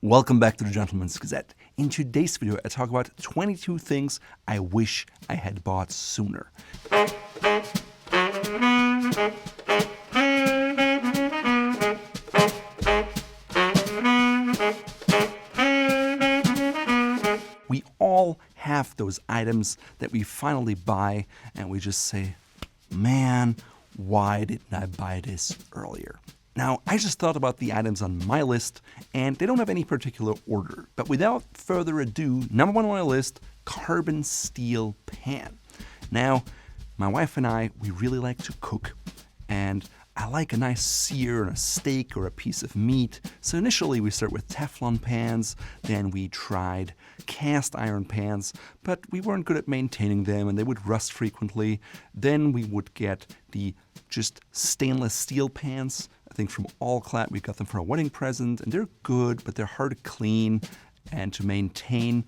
Welcome back to the Gentleman's Gazette. In today's video, I talk about 22 things I wish I had bought sooner. We all have those items that we finally buy and we just say, man, why didn't I buy this earlier? Now, I just thought about the items on my list, and they don't have any particular order. But without further ado, number one on my list, carbon steel pan. Now, my wife and I, we really like to cook, and I like a nice sear on a steak or a piece of meat. So initially we start with Teflon pans, then we tried cast iron pans, but we weren't good at maintaining them and they would rust frequently. Then we would get the just stainless steel pans. I think from All-Clad, we got them for a wedding present, and they're good, but they're hard to clean and to maintain.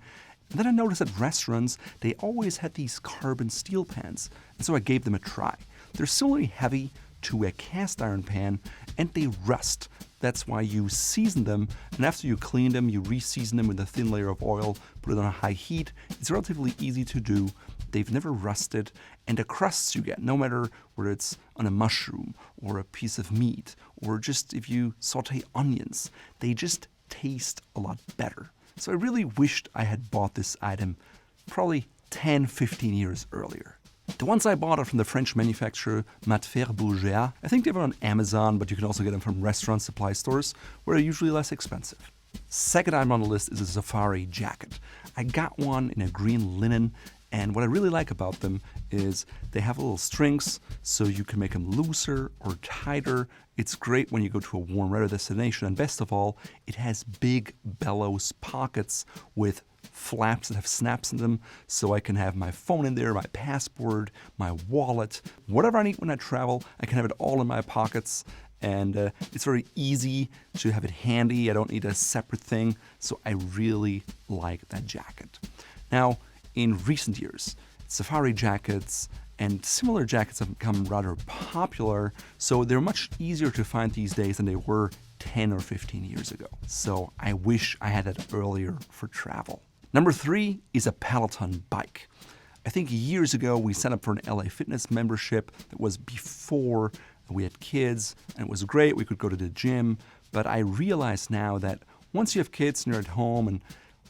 And then I noticed at restaurants, they always had these carbon steel pans, and so I gave them a try. They're similarly heavy to a cast iron pan, and they rust. That's why you season them, and after you clean them, you re-season them with a thin layer of oil, put it on a high heat. It's relatively easy to do. They've never rusted, and the crusts you get, no matter whether it's on a mushroom or a piece of meat, or just if you saute onions, they just taste a lot better. So I really wished I had bought this item probably 10, 15 years earlier. The ones I bought are from the French manufacturer Matfer Bourgeat. I think they were on Amazon, but you can also get them from restaurant supply stores, where they're usually less expensive. Second item on the list is a safari jacket. I got one in a green linen, and what I really like about them is they have little strings, so you can make them looser or tighter. It's great when you go to a warm weather destination, and best of all, it has big bellows pockets with flaps that have snaps in them, so I can have my phone in there, my passport, my wallet, whatever I need when I travel. I can have it all in my pockets, and it's very easy to have it handy. I don't need a separate thing, so I really like that jacket. Now, in recent years, safari jackets and similar jackets have become rather popular, so they're much easier to find these days than they were 10 or 15 years ago. So I wish I had it earlier for travel. Number 3 is a Peloton Bike. I think years ago we signed up for an LA Fitness membership that was before we had kids, and it was great. We could go to the gym, but I realize now that once you have kids and you're at home and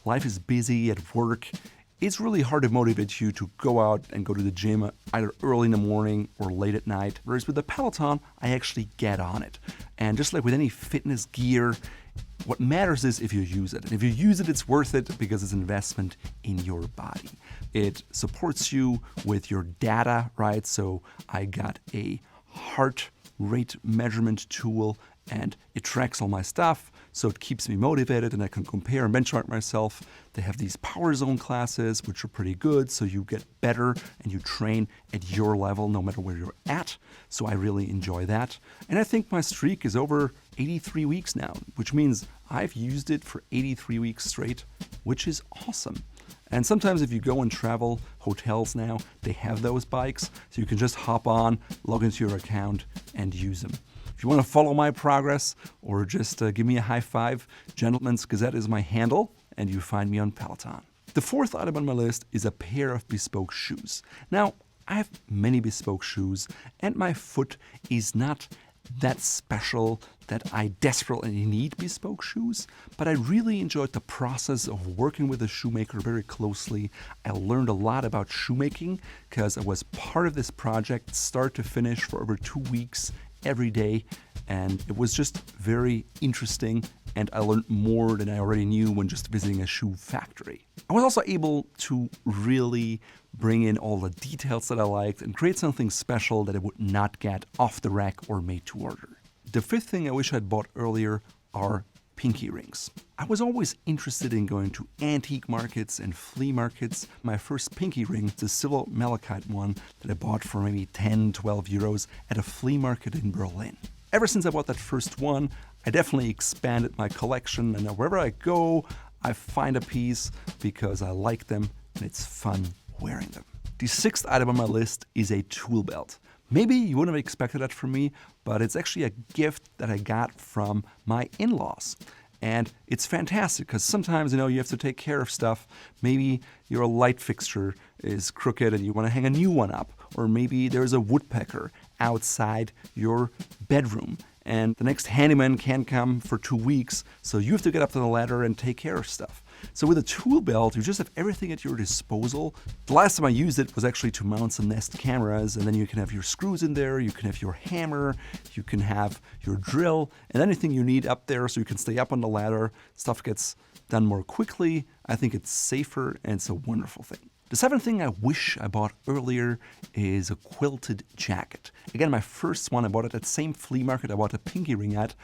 life is busy at work, it's really hard to motivate you to go out and go to the gym either early in the morning or late at night. Whereas with the Peloton, I actually get on it. And just like with any fitness gear, what matters is if you use it. And if you use it, it's worth it because it's an investment in your body. It supports you with your data, right? So I got a heart rate measurement tool, and it tracks all my stuff, so it keeps me motivated and I can compare and benchmark myself. They have these power zone classes, which are pretty good, so you get better and you train at your level no matter where you're at. So I really enjoy that. And I think my streak is over 83 weeks now, which means I've used it for 83 weeks straight, which is awesome. And sometimes if you go and travel, hotels now, they have those bikes, so you can just hop on, log into your account, and use them. If you want to follow my progress or just give me a high five, Gentleman's Gazette is my handle, and you find me on Peloton. The fourth item on my list is a pair of bespoke shoes. Now, I have many bespoke shoes, and my foot is not that special that I desperately need bespoke shoes, but I really enjoyed the process of working with a shoemaker very closely. I learned a lot about shoemaking because I was part of this project start to finish for over 2 weeks every day, and it was just very interesting, and I learned more than I already knew when just visiting a shoe factory. I was also able to really bring in all the details that I liked and create something special that I would not get off the rack or made to order. The fifth thing I wish I'd bought earlier are pinky rings. I was always interested in going to antique markets and flea markets. My first pinky ring, the silver malachite one that I bought for maybe 10, 12 euros at a flea market in Berlin. Ever since I bought that first one, I definitely expanded my collection, and wherever I go, I find a piece because I like them and it's fun wearing them. The sixth item on my list is a tool belt. Maybe you wouldn't have expected that from me, but it's actually a gift that I got from my in-laws. And it's fantastic because sometimes, you have to take care of stuff. Maybe your light fixture is crooked and you want to hang a new one up. Or maybe there's a woodpecker outside your bedroom and the next handyman can't come for 2 weeks, so you have to get up to the ladder and take care of stuff. So with a tool belt, you just have everything at your disposal. The last time I used it was actually to mount some Nest cameras, and then you can have your screws in there, you can have your hammer, you can have your drill, and anything you need up there so you can stay up on the ladder. Stuff gets done more quickly. I think it's safer, and it's a wonderful thing. The seventh thing I wish I bought earlier is a quilted jacket. Again, my first one, I bought it at the same flea market I bought a pinky ring at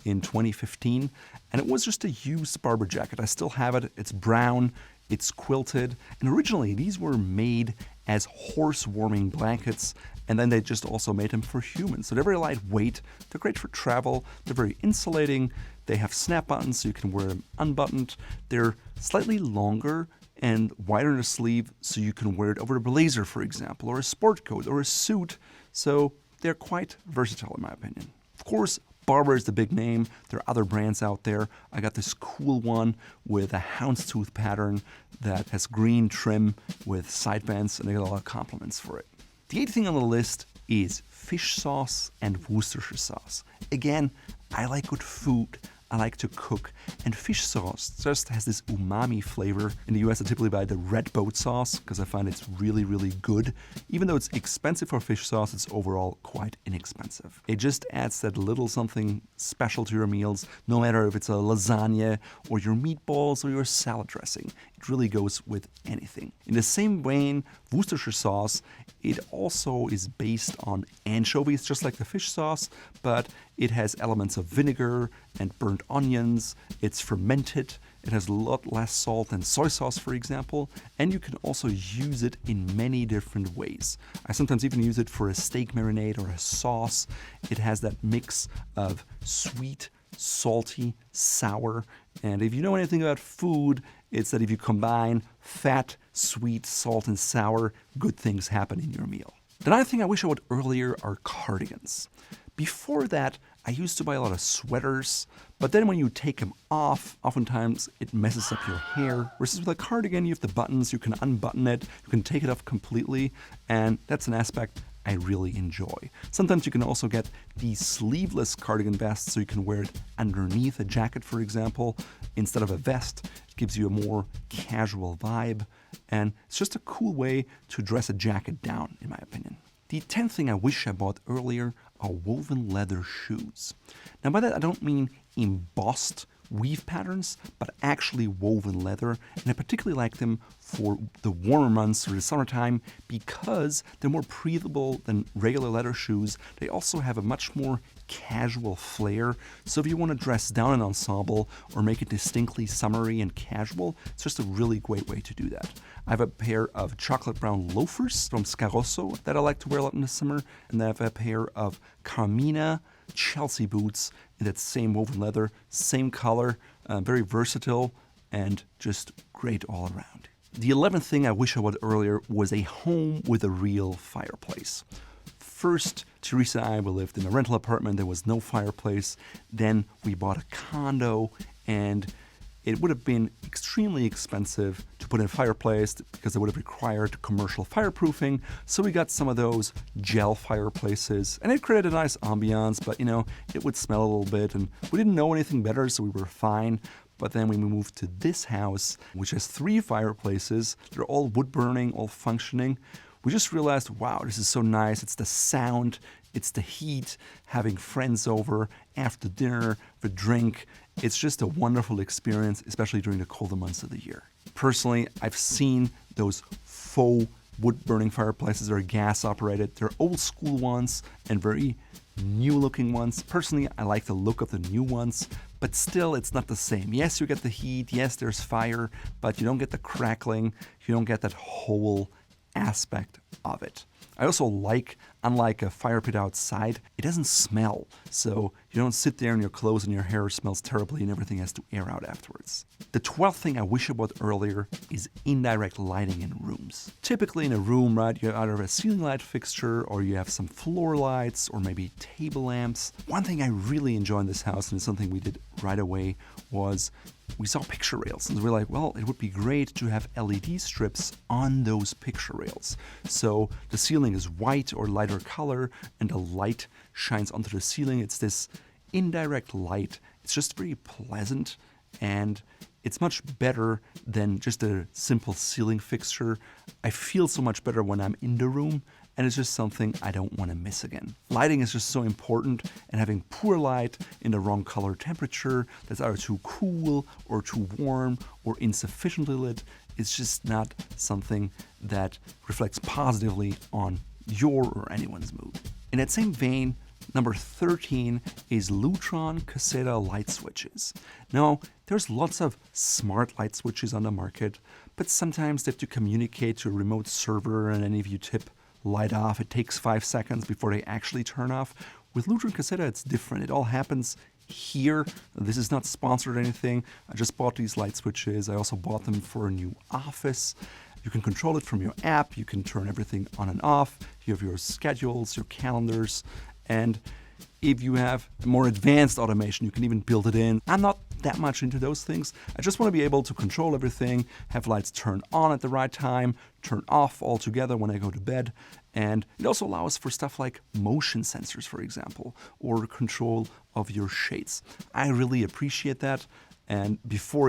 in 2015, and it was just a used barber jacket. I still have it. It's brown, it's quilted, and originally these were made as horse warming blankets, and then they just also made them for humans. So they're very lightweight, they're great for travel, they're very insulating, they have snap buttons so you can wear them unbuttoned, they're slightly longer and wider in the sleeve so you can wear it over a blazer, for example, or a sport coat or a suit. So they're quite versatile in my opinion. Of course, Barbour is the big name. There are other brands out there. I got this cool one with a houndstooth pattern that has green trim with side bands, and I got a lot of compliments for it. The eighth thing on the list is fish sauce and Worcestershire sauce. Again, I like good food. I like to cook, and fish sauce just has this umami flavor. In the US, I typically buy the red boat sauce because I find it's really, really good. Even though it's expensive for fish sauce, it's overall quite inexpensive. It just adds that little something special to your meals, no matter if it's a lasagna or your meatballs or your salad dressing. It really goes with anything. In the same vein, Worcestershire sauce, it also is based on anchovies, just like the fish sauce, but it has elements of vinegar and burnt onions. It's fermented. It has a lot less salt than soy sauce, for example, and you can also use it in many different ways. I sometimes even use it for a steak marinade or a sauce. It has that mix of sweet, salty, sour, and if you know anything about food, it's that if you combine fat, sweet, salt, and sour, good things happen in your meal. The ninth thing I wish I would earlier are cardigans. Before that, I used to buy a lot of sweaters, but then when you take them off, oftentimes it messes up your hair. Versus with a cardigan, you have the buttons, you can unbutton it, you can take it off completely, and that's an aspect I really enjoy. Sometimes you can also get the sleeveless cardigan vest, so you can wear it underneath a jacket, for example, instead of a vest. It gives you a more casual vibe, and it's just a cool way to dress a jacket down, in my opinion. The 10th thing I wish I bought earlier are woven leather shoes. Now by that I don't mean embossed weave patterns, but actually woven leather, and I particularly like them for the warmer months or the summertime because they're more breathable than regular leather shoes. They also have a much more casual flair, so if you want to dress down an ensemble or make it distinctly summery and casual, it's just a really great way to do that. I have a pair of chocolate brown loafers from Scarosso that I like to wear a lot in the summer, and I have a pair of Carmina Chelsea boots in that same woven leather, same color, very versatile, and just great all around. The 11th thing I wish I would earlier was a home with a real fireplace. First, Teresa and I, we lived in a rental apartment. There was no fireplace. Then we bought a condo, and it would have been extremely expensive to put in a fireplace because it would have required commercial fireproofing. So we got some of those gel fireplaces, and it created a nice ambiance, but it would smell a little bit, and we didn't know anything better, so we were fine. But then when we moved to this house, which has 3 fireplaces, they're all wood burning, all functioning, we just realized, wow, this is so nice. It's the sound, it's the heat, having friends over after dinner, the drink. It's just a wonderful experience, especially during the colder months of the year. Personally, I've seen those faux wood-burning fireplaces that are gas-operated. They're old school ones and very new-looking ones. Personally, I like the look of the new ones, but still, it's not the same. Yes, you get the heat. Yes, there's fire, but you don't get the crackling. You don't get that whole aspect of it. I also like, unlike a fire pit outside, it doesn't smell. So you don't sit there and your clothes and your hair smells terribly and everything has to air out afterwards. The 12th thing I wish about earlier is indirect lighting in rooms. Typically in a room, right, you either have a ceiling light fixture or you have some floor lights or maybe table lamps. One thing I really enjoy in this house, and it's something we did right away, was we saw picture rails and we're like, well, it would be great to have LED strips on those picture rails. So the ceiling is white or lighter color and the light shines onto the ceiling. It's this indirect light. It's just very pleasant and it's much better than just a simple ceiling fixture. I feel so much better when I'm in the room, and it's just something I don't want to miss again. Lighting is just so important, and having poor light in the wrong color temperature that's either too cool or too warm or insufficiently lit is just not something that reflects positively on your or anyone's mood. In that same vein, number 13 is Lutron Caseta light switches. Now, there's lots of smart light switches on the market, but sometimes they have to communicate to a remote server, and then if you tip light off, it takes 5 seconds before they actually turn off. With Lutron Caseta, it's different. It all happens here. This is not sponsored or anything. I just bought these light switches. I also bought them for a new office. You can control it from your app. You can turn everything on and off. You have your schedules, your calendars, and if you have more advanced automation, you can even build it in. I'm not that much into those things. I just want to be able to control everything, have lights turn on at the right time, turn off altogether when I go to bed. And it also allows for stuff like motion sensors, for example, or control of your shades. I really appreciate that. And before,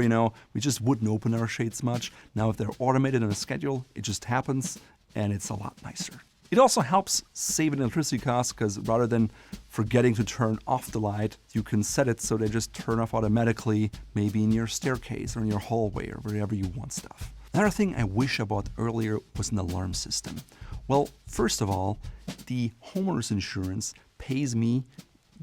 we just wouldn't open our shades much. Now, if they're automated on a schedule, it just happens and it's a lot nicer. It also helps save an electricity cost because rather than forgetting to turn off the light, you can set it so they just turn off automatically, maybe in your staircase or in your hallway or wherever you want stuff. Another thing I wish I bought earlier was an alarm system. Well, first of all, the homeowner's insurance pays me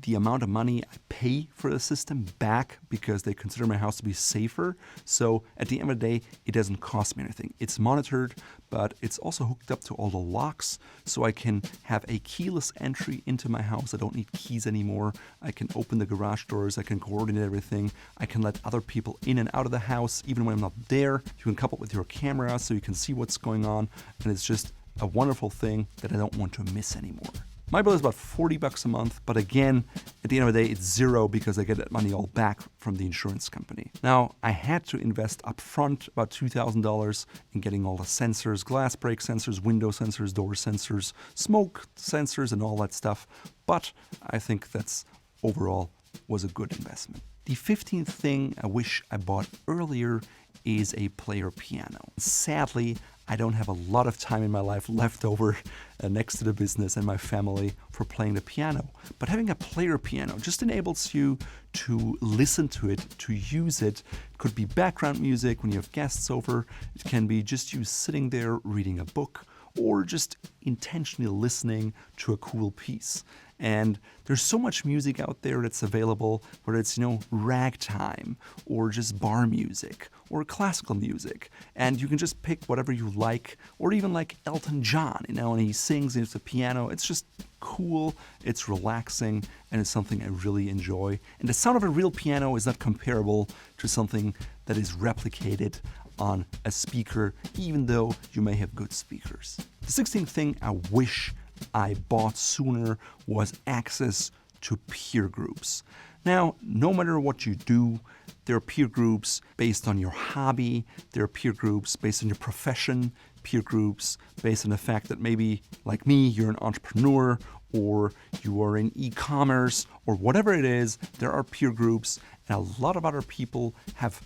the amount of money I pay for the system back because they consider my house to be safer. So at the end of the day, it doesn't cost me anything. It's monitored, but it's also hooked up to all the locks, so I can have a keyless entry into my house. I don't need keys anymore. I can open the garage doors. I can coordinate everything. I can let other people in and out of the house, even when I'm not there. You can couple it with your camera so you can see what's going on, and it's just a wonderful thing that I don't want to miss anymore. My bill is about $40 a month, but again, at the end of the day, it's zero because I get that money all back from the insurance company. Now, I had to invest upfront about $2,000 in getting all the sensors, glass break sensors, window sensors, door sensors, smoke sensors, and all that stuff. But I think that's overall was a good investment. The 15th thing I wish I bought earlier is a player piano. Sadly, I don't have a lot of time in my life left over next to the business and my family for playing the piano. But having a player piano just enables you to listen to it, to use it. It could be background music when you have guests over. It can be just you sitting there reading a book or just intentionally listening to a cool piece. And there's so much music out there that's available, whether it's, ragtime or just bar music or classical music. And you can just pick whatever you like, or even like Elton John, and he sings into the piano. It's just cool, it's relaxing, and it's something I really enjoy. And the sound of a real piano is not comparable to something that is replicated on a speaker, even though you may have good speakers. The 16th thing I wish I bought sooner was access to peer groups. Now, no matter what you do, there are peer groups based on your hobby, there are peer groups based on your profession, peer groups based on the fact that maybe, like me, you're an entrepreneur or you are in e-commerce or whatever it is, there are peer groups, and a lot of other people have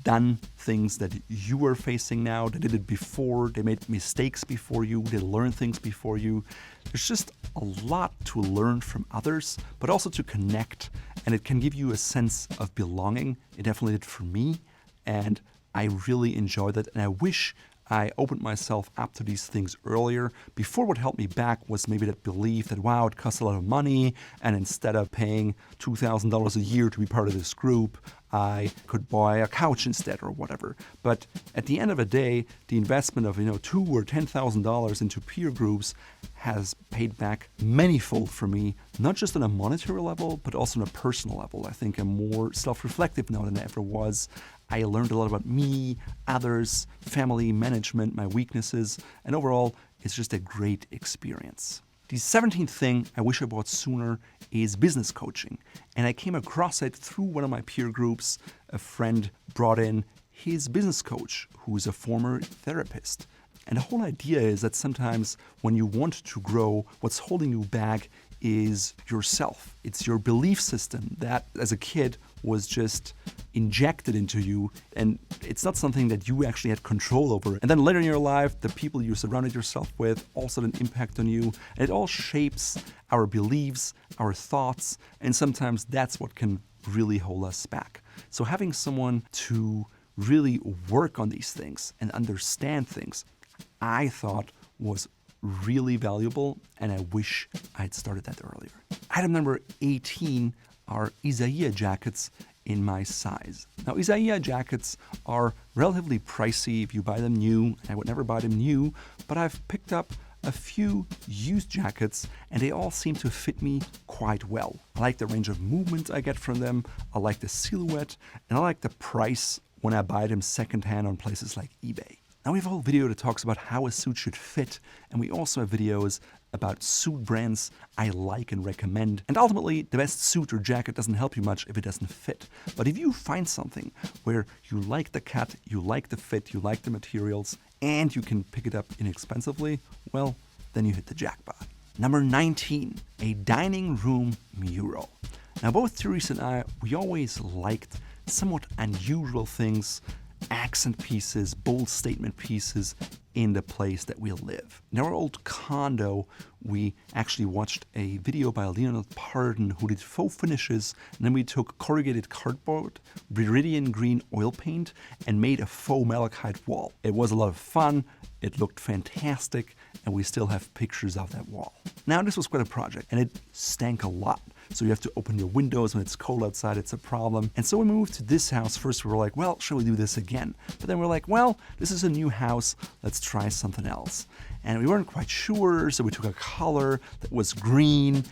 done things that you are facing now. They did it before, they made mistakes before you, they learned things before you. There's just a lot to learn from others, but also to connect, and it can give you a sense of belonging. It definitely did for me, and I really enjoyed it, and I wish I opened myself up to these things earlier. Before, what held me back was maybe that belief that, wow, it costs a lot of money, and instead of paying $2,000 a year to be part of this group, I could buy a couch instead or whatever. But at the end of the day, the investment of $2,000 or $10,000 into peer groups has paid back manyfold for me, not just on a monetary level, but also on a personal level. I think I'm more self-reflective now than I ever was. I learned a lot about me, others, family, management, my weaknesses, and overall, it's just a great experience. The 17th thing I wish I bought sooner is business coaching. And I came across it through one of my peer groups. A friend brought in his business coach, who is a former therapist. And the whole idea is that sometimes when you want to grow, what's holding you back is yourself. It's your belief system that as a kid was just injected into you, and it's not something that you actually had control over. And then later in your life, the people you surrounded yourself with also had an impact on you. And it all shapes our beliefs, our thoughts, and sometimes that's what can really hold us back. So having someone to really work on these things and understand things, I thought was really valuable, and I wish I had started that earlier. Item number 18 are Isaia Jackets in my size. Now, Isaia Jackets are relatively pricey if you buy them new. I would never buy them new, but I've picked up a few used jackets, and they all seem to fit me quite well. I like the range of movement I get from them, I like the silhouette, and I like the price when I buy them secondhand on places like eBay. Now we have a whole video that talks about how a suit should fit, and we also have videos about suit brands I like and recommend. And ultimately, the best suit or jacket doesn't help you much if it doesn't fit. But if you find something where you like the cut, you like the fit, you like the materials, and you can pick it up inexpensively, well, then you hit the jackpot. Number 19, a dining room mural. Now both Teresa and I, we always liked somewhat unusual things, accent pieces, bold statement pieces in the place that we live. In our old condo, we actually watched a video by Leonard Pardon who did faux finishes, and then we took corrugated cardboard, Viridian green oil paint, and made a faux malachite wall. It was a lot of fun, it looked fantastic, and we still have pictures of that wall. Now, this was quite a project, and it stank a lot. So you have to open your windows when it's cold outside, it's a problem. And so we moved to this house. First we were like, well, shall we do this again? But then we're like, well, this is a new house, let's try something else. And we weren't quite sure, so we took a color that was green,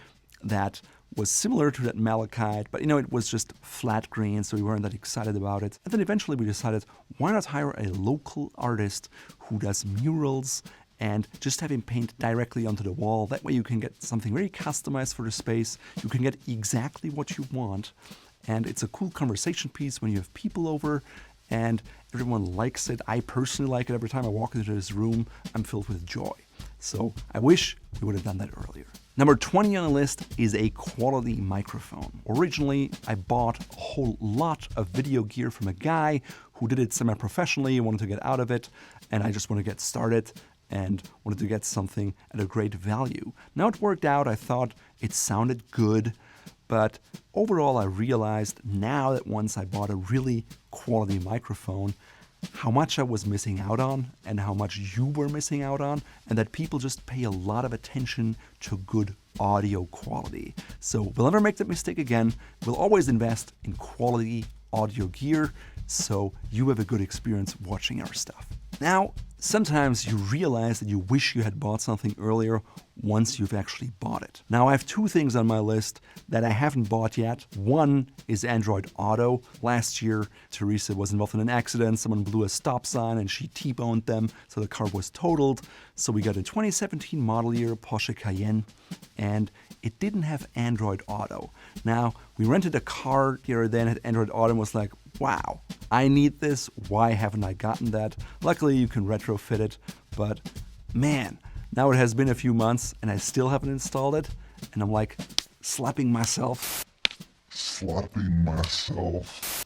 that was similar to that malachite, but it was just flat green, so we weren't that excited about it. And then eventually we decided, why not hire a local artist who does murals and just have him paint directly onto the wall. That way you can get something very customized for the space. You can get exactly what you want. And it's a cool conversation piece when you have people over and everyone likes it. I personally like it. Every time I walk into this room, I'm filled with joy. So I wish we would have done that earlier. Number 20 on the list is a quality microphone. Originally, I bought a whole lot of video gear from a guy who did it semi-professionally, wanted to get out of it, and I just want to get started and wanted to get something at a great value. Now it worked out, I thought it sounded good, but overall I realized now that once I bought a really quality microphone, how much I was missing out on and how much you were missing out on, and that people just pay a lot of attention to good audio quality. So we'll never make that mistake again. We'll always invest in quality audio gear so you have a good experience watching our stuff. Now, sometimes you realize that you wish you had bought something earlier once you've actually bought it. Now, I have two things on my list that I haven't bought yet. One is Android Auto. Last year, Teresa was involved in an accident. Someone blew a stop sign and she T-boned them, so the car was totaled. So we got a 2017 model year Porsche Cayenne, and it didn't have Android Auto. Now, we rented a car the other day and had Android Auto and was like, wow, I need this. Why haven't I gotten that? Luckily, you can retrofit it, but man, now it has been a few months and I still haven't installed it. And I'm like slapping myself.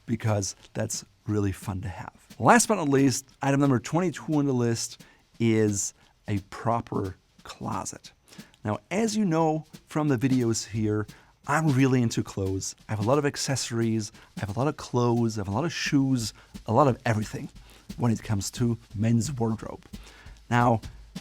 Because that's really fun to have. Last but not least, item number 22 on the list is a proper closet. Now, as you know from the videos here, I'm really into clothes. I have a lot of accessories, I have a lot of clothes, I have a lot of shoes, a lot of everything. when it comes to men's wardrobe. Now,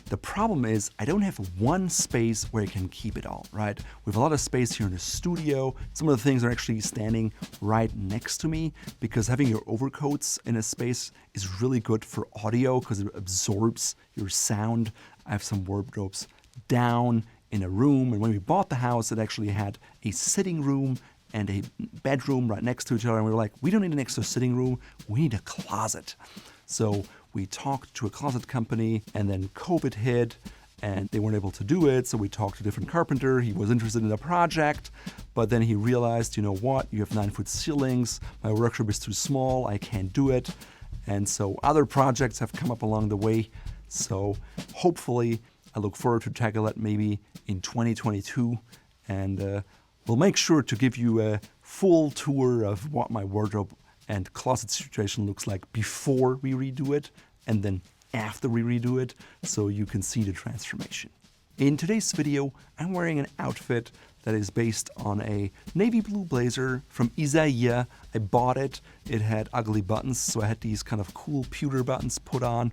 the problem is I don't have one space where I can keep it all, right? We have a lot of space here in the studio. Some of the things are actually standing right next to me because having your overcoats in a space is really good for audio because it absorbs your sound. I have some wardrobes down in a room, and when we bought the house, it actually had a sitting room and a bedroom right next to each other, and we were like, we don't need an extra sitting room, we need a closet. So we talked to a closet company, and then COVID hit, and they weren't able to do it, so we talked to a different carpenter. He was interested in the project, but then he realized, you know what, you have 9-foot ceilings, my workshop is too small, I can't do it. And so other projects have come up along the way, so hopefully I look forward to tackle that maybe in 2022, and we'll make sure to give you a full tour of what my wardrobe and closet situation looks like before we redo it and then after we redo it, so you can see the transformation. In today's video, I'm wearing an outfit that is based on a navy blue blazer from Isaia. I bought it. It had ugly buttons, so I had these kind of cool pewter buttons put on.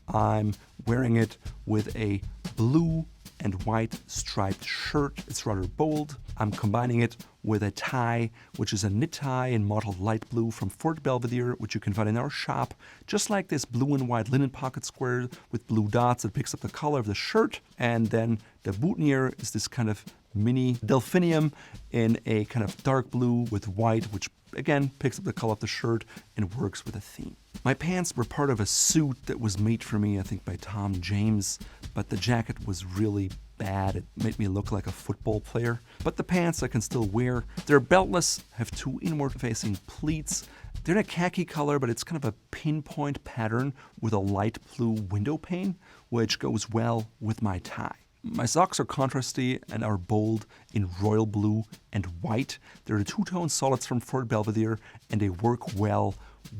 I'm wearing it with a blue and white striped shirt. It's rather bold. I'm combining it with a tie, which is a knit tie in mottled light blue from Fort Belvedere, which you can find in our shop. Just like this blue and white linen pocket square with blue dots that picks up the color of the shirt. And then the boutonniere is this kind of mini delphinium in a kind of dark blue with white, which again picks up the color of the shirt and works with a theme. My pants were part of a suit that was made for me, I think, by Tom James, but the jacket was really bad. It made me look like a football player. But the pants I can still wear. They're beltless, have 2 inward-facing pleats. They're in a khaki color, but it's kind of a pinpoint pattern with a light blue window pane, which goes well with my tie. My socks are contrasty and are bold in royal blue and white. They're the two-tone solids from Fort Belvedere, and they work well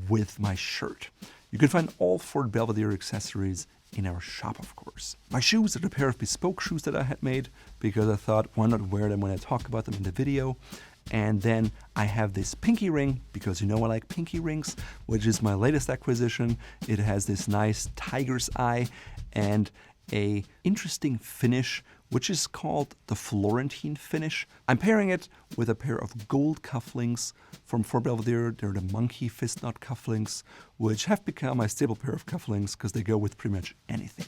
with my shirt. You can find all Fort Belvedere accessories in our shop, of course. My shoes are a pair of bespoke shoes that I had made because I thought, why not wear them when I talk about them in the video? And then I have this pinky ring, because you know I like pinky rings, which is my latest acquisition. It has this nice tiger's eye and a interesting finish, which is called the Florentine finish. I'm pairing it with a pair of gold cufflinks from Fort Belvedere. They're the monkey fist knot cufflinks, which have become my staple pair of cufflinks because they go with pretty much anything.